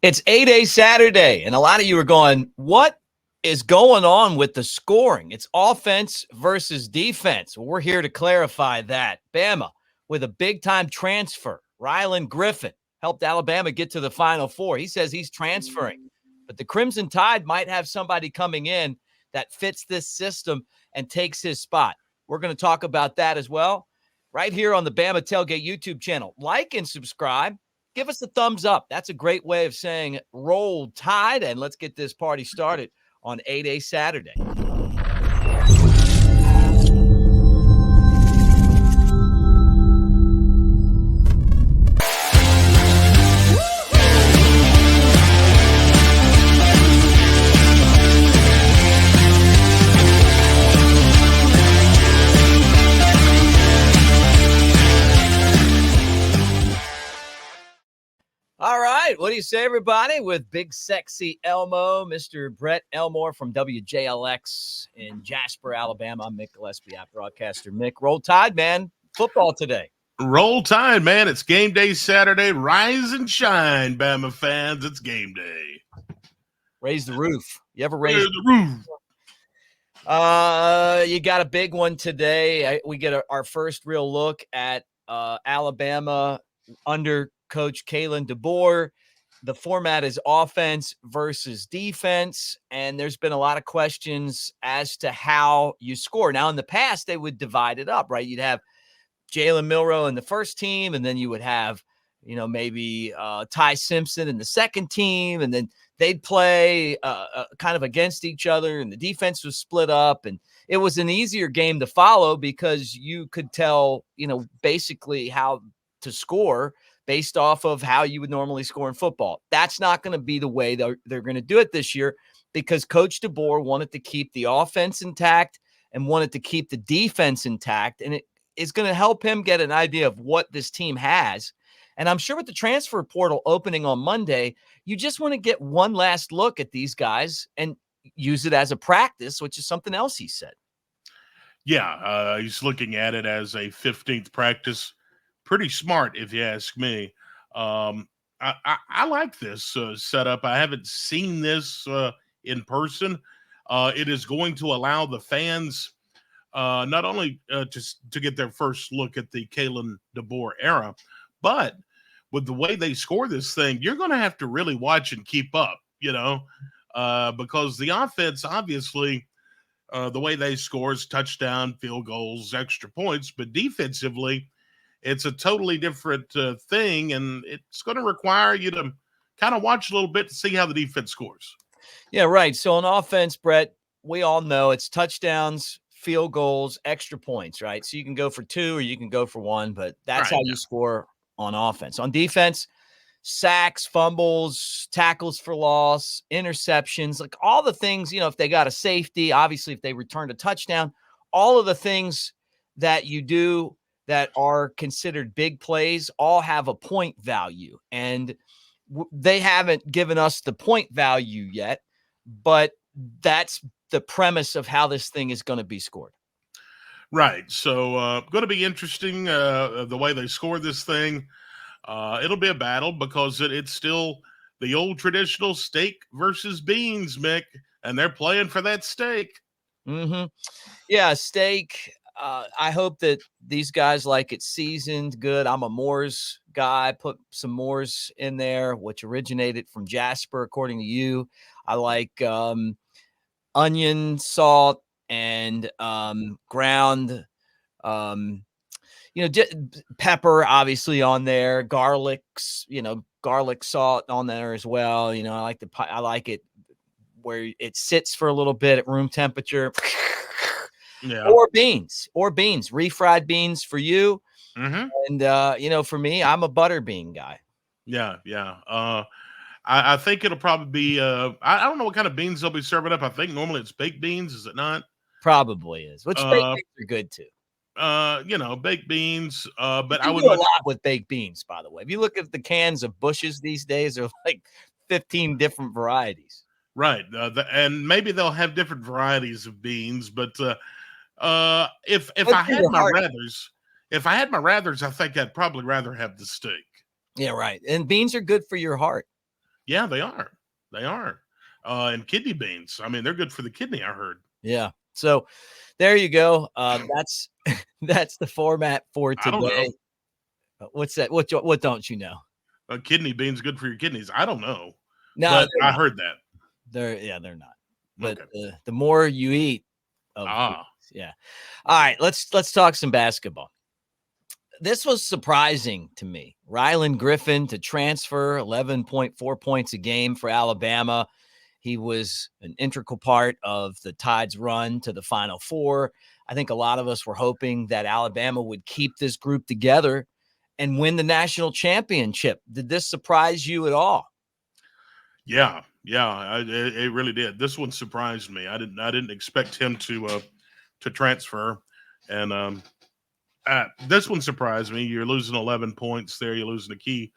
It's 8A Saturday, and a lot of you are going, what is going on with the scoring? It's offense versus defense. Well, we're here to clarify that. Bama with a big-time transfer. Rylan Griffen helped Alabama get to the Final Four. He says he's transferring. But the Crimson Tide might have somebody coming in that fits this system and takes his spot. We're going to talk about that as well right here on the Bama Tailgate YouTube channel. Like and subscribe. Give us a thumbs up. That's a great way of saying roll tide, and let's get this party started on 8A Saturday. All right. What do you say, everybody? With big, sexy Elmo, Mr. Brett Elmore from WJLX in Jasper, Alabama. I'm Mick Gillispie, broadcaster. Mick, roll tide, man. Football today. Roll tide, man. It's game day Saturday. Rise and shine, Bama fans. It's game day. Raise the roof. You ever raise the roof? You got a big one today. We get our first real look at Alabama under Coach Kalen DeBoer. The format is offense versus defense, and there's been a lot of questions as to how you score. Now, in the past, they would divide it up, right? You'd have Jalen Milroe in the first team, and then you would have, maybe Ty Simpson in the second team, and then they'd play kind of against each other, and the defense was split up, and it was an easier game to follow because you could tell, basically how to score based off of how you would normally score in football. That's not going to be the way they're going to do it this year because Coach DeBoer wanted to keep the offense intact and wanted to keep the defense intact. And it is going to help him get an idea of what this team has. And I'm sure with the transfer portal opening on Monday, you just want to get one last look at these guys and use it as a practice, which is something else he said. Yeah, he's looking at it as a 15th practice. Pretty smart, if you ask me. I like this setup. I haven't seen this in person. It is going to allow the fans not only to get their first look at the Kalen DeBoer era, but with the way they score this thing, you're going to have to really watch and keep up, because the offense, obviously, the way they score is touchdown, field goals, extra points, but defensively, it's a totally different thing, and it's going to require you to kind of watch a little bit to see how the defense scores. Yeah, right. So on offense, Brett, we all know it's touchdowns, field goals, extra points, right? So you can go for 2 or you can go for 1, but that's how you score on offense. On defense, sacks, fumbles, tackles for loss, interceptions, like all the things, if they got a safety, obviously if they returned a touchdown, all of the things that you do that are considered big plays all have a point value. And they haven't given us the point value yet, but that's the premise of how this thing is going to be scored. Right. So going to be interesting the way they score this thing. It'll be a battle because it's still the old traditional steak versus beans, Mick, and they're playing for that steak. Mm-hmm. Yeah, steak. I hope that these guys like it seasoned good. I'm a Moore's guy. Put some Moore's in there, which originated from Jasper, according to you. I like onion, salt, and ground, pepper, obviously on there. Garlics, garlic salt on there as well. I like it where it sits for a little bit at room temperature. Yeah. Or beans, refried beans for you. Mm-hmm. And, for me, I'm a butter bean guy. Yeah. I think it'll probably be, I don't know what kind of beans they'll be serving up. I think normally it's baked beans. Is it not? Probably is. Which baked beans are good too. Baked beans. But I would do a lot with baked beans, by the way. If you look at the cans of Bush's these days, they're like 15 different varieties. Right. And maybe they'll have different varieties of beans, but if I had my rathers, I think I'd probably rather have the steak. Yeah, right. And beans are good for your heart. Yeah, they are. They are. And kidney beans. I mean, they're good for the kidney, I heard. Yeah. So there you go. That's that's the format for I don't know. today. What's that? What don't you know? Kidney beans good for your kidneys. I don't know, No, but they're I not. heard that. They're not. But Okay. the more you eat of these, Ah, yeah. All right, let's talk some basketball. This was surprising to me. Ryland Griffen to transfer 11.4 points a game for Alabama. He was an integral part of the Tide's run to the Final Four. I think a lot of us were hoping that Alabama would keep this group together and win the national championship. Did this surprise you at all? yeah, yeah. It really did. This one surprised me. I didn't expect him to transfer, and this one surprised me. You're losing 11 points there. You're losing a key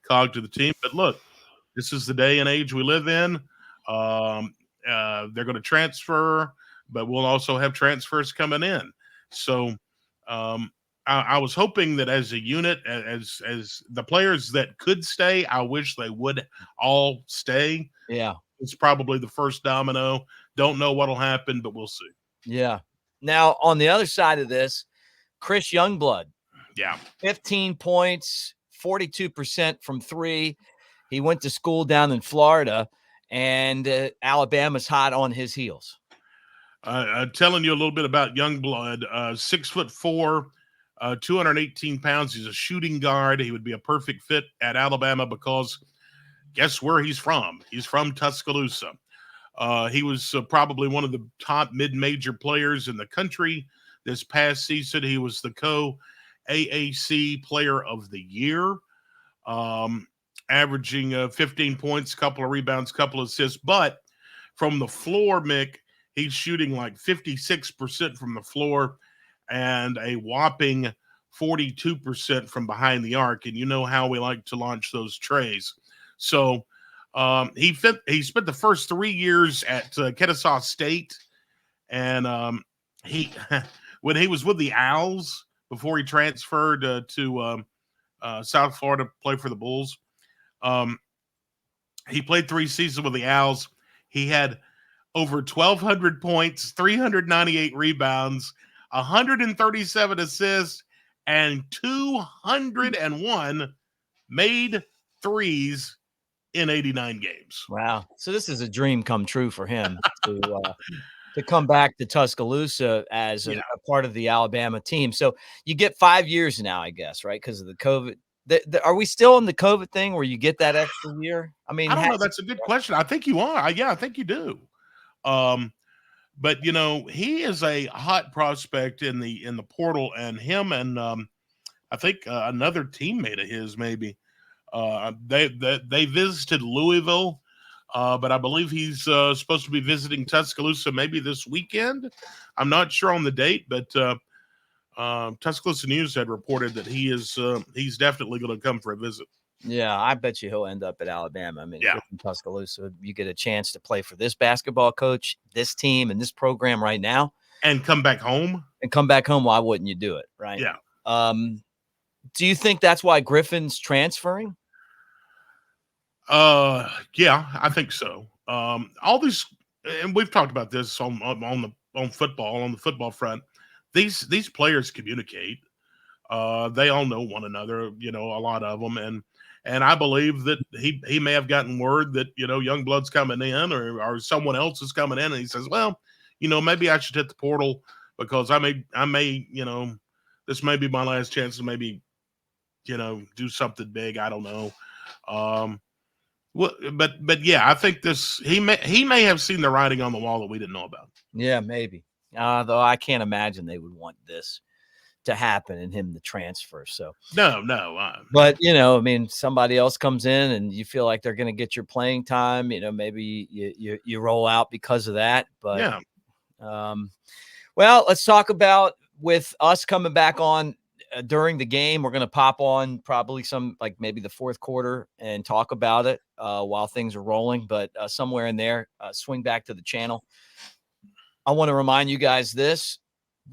cog to the team. But look, this is the day and age we live in. They're going to transfer, but we'll also have transfers coming in. So I was hoping that as a unit, as the players that could stay, I wish they would all stay. Yeah. It's probably the first domino. Don't know what'll happen, but we'll see. Yeah. Now, on the other side of this, Chris Youngblood, Yeah. 15 points, 42% from three. He went to school down in Florida, and Alabama's hot on his heels. Telling you a little bit about Youngblood, 6'4", 218 pounds. He's a shooting guard. He would be a perfect fit at Alabama because guess where he's from? He's from Tuscaloosa. He was probably one of the top mid-major players in the country this past season. He was the co-AAC Player of the Year, averaging 15 points, couple of rebounds, couple of assists. But from the floor, Mick, he's shooting like 56% from the floor and a whopping 42% from behind the arc. And you know how we like to launch those trays. So he spent the first 3 years at Kennesaw State, and he when he was with the Owls before he transferred to South Florida to play for the Bulls. He played 3 seasons with the Owls. He had over 1,200 points, 398 rebounds, 137 assists, and 201 made threes in 89 games. Wow. So this is a dream come true for him to come back to Tuscaloosa as a part of the Alabama team. So you get 5 years now, I guess, right? Because of the COVID. Are we still in the COVID thing where you get that extra year? I mean, I don't know. That's a good question. I think you are. Yeah, I think you do. But you know, he is a hot prospect in the portal, and him and I think another teammate of his maybe. They visited Louisville, but I believe he's supposed to be visiting Tuscaloosa maybe this weekend. I'm not sure on the date, but Tuscaloosa News had reported that he's definitely going to come for a visit. Yeah, I bet you he'll end up at Alabama. I mean, Yeah. in Tuscaloosa, you get a chance to play for this basketball coach, this team, and this program right now, and come back home. Why wouldn't you do it? Right? Yeah. Do you think that's why Griffin's transferring? Yeah, I think so. All these, and we've talked about this on the football front. These players communicate. They all know one another. You know, a lot of them, and I believe that he may have gotten word that Youngblood's coming in, or someone else is coming in, and he says, well, maybe I should hit the portal because I may this may be my last chance to maybe do something big. I don't know. Well, but yeah, I think he may have seen the writing on the wall that we didn't know about. Yeah, maybe. Though I can't imagine they would want this to happen and him to transfer. So no. But I mean, somebody else comes in and you feel like they're going to get your playing time. Maybe you roll out because of that. But yeah. Well, let's talk about with us coming back on during the game. We're going to pop on probably maybe the fourth quarter and talk about it while things are rolling. But somewhere in there, swing back to the channel. I want to remind you guys this.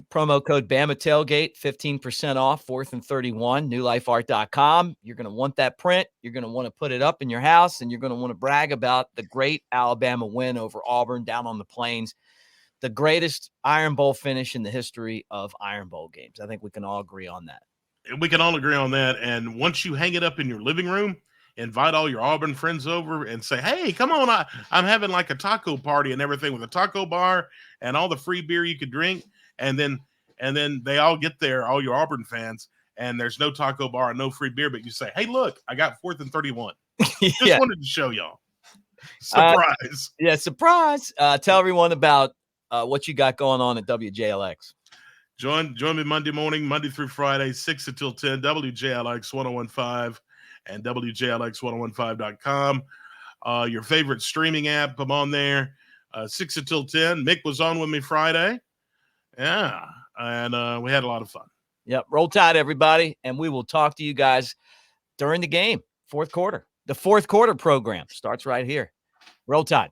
Promo code Bama Tailgate, 15% off, 4th and 31, newlifeart.com. You're going to want that print. You're going to want to put it up in your house, and you're going to want to brag about the great Alabama win over Auburn down on the Plains. The greatest Iron Bowl finish in the history of Iron Bowl games. I think we can all agree on that. We can all agree on that. And once you hang it up in your living room, invite all your Auburn friends over and say, hey, come on. I'm having like a taco party and everything with a taco bar and all the free beer you could drink. And then they all get there, all your Auburn fans, and there's no taco bar and no free beer. But you say, hey, look, I got 4th and 31. Just wanted to show y'all. Surprise. Surprise. Tell everyone about what you got going on at WJLX. Join me Monday morning, Monday through Friday, 6 until 10, WJLX 1015 and WJLX1015.com. Your favorite streaming app, I'm on there, 6 until 10. Mick was on with me Friday. Yeah, and we had a lot of fun. Yep, roll tide, everybody, and we will talk to you guys during the game, fourth quarter. The fourth quarter program starts right here. Roll tide.